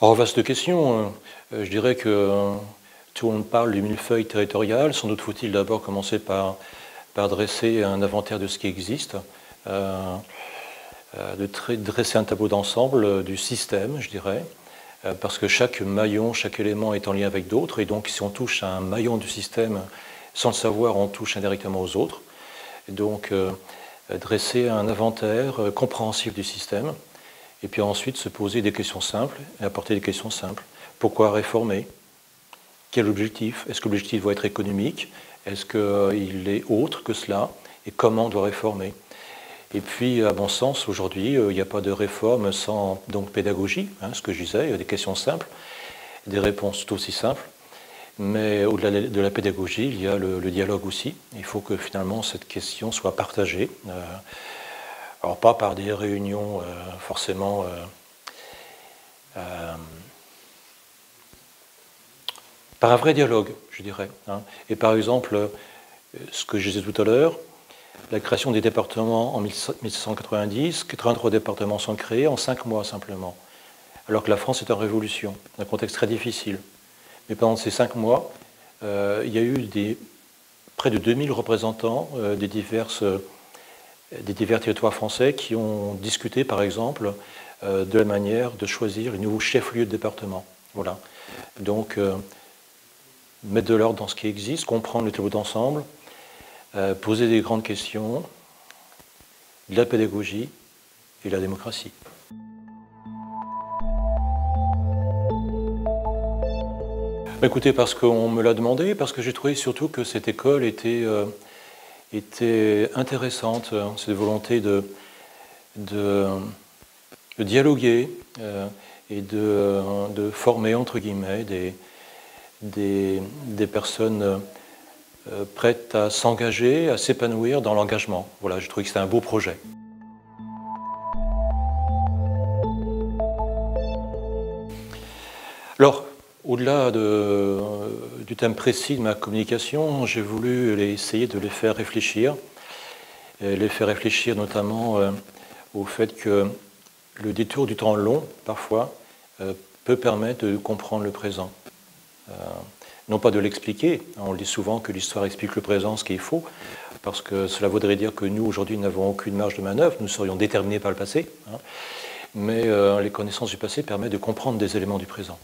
Alors, vaste question. Je dirais que tout le monde parle du millefeuille territorial. Sans doute faut-il d'abord commencer par dresser un inventaire de ce qui existe, dresser un tableau d'ensemble du système, je dirais, parce que chaque maillon, chaque élément est en lien avec d'autres, et donc si on touche à un maillon du système, sans le savoir, on touche indirectement aux autres. Et donc, dresser un inventaire compréhensif du système, et puis ensuite se poser des questions simples et apporter des questions simples. Pourquoi réformer? Quel objectif? Est-ce que l'objectif doit être économique? Est-ce qu'il est autre que cela? Et comment on doit réformer? Et puis, à mon sens, aujourd'hui, il n'y a pas de réforme sans donc, pédagogie, ce que je disais, il y a des questions simples, des réponses tout aussi simples. Mais au-delà de la pédagogie, il y a le dialogue aussi. Il faut que finalement cette question soit partagée. Alors pas par des réunions forcément par un vrai dialogue, je dirais. Et par exemple, ce que je disais tout à l'heure, la création des départements en 1790, 83 départements sont créés en 5 mois simplement, alors que la France est en révolution, un contexte très difficile. Mais pendant ces 5 mois, il y a eu près de 2000 représentants des divers territoires français qui ont discuté, par exemple, de la manière de choisir les nouveaux chefs-lieux de département. Voilà. Donc, mettre de l'ordre dans ce qui existe, comprendre le tableau d'ensemble, poser des grandes questions, de la pédagogie et la démocratie. Écoutez, parce qu'on me l'a demandé, parce que j'ai trouvé surtout que cette école était intéressante, cette volonté de dialoguer et de former, entre guillemets, des personnes prêtes à s'engager, à s'épanouir dans l'engagement. Voilà, je trouvais que c'était un beau projet. Alors, au-delà du thème précis de ma communication, j'ai voulu essayer de les faire réfléchir, notamment au fait que le détour du temps long, parfois, peut permettre de comprendre le présent. Non pas de l'expliquer, on dit souvent que l'histoire explique le présent, ce qui est faux, parce que cela voudrait dire que nous, aujourd'hui, n'avons aucune marge de manœuvre, nous serions déterminés par le passé, mais les connaissances du passé permettent de comprendre des éléments du présent.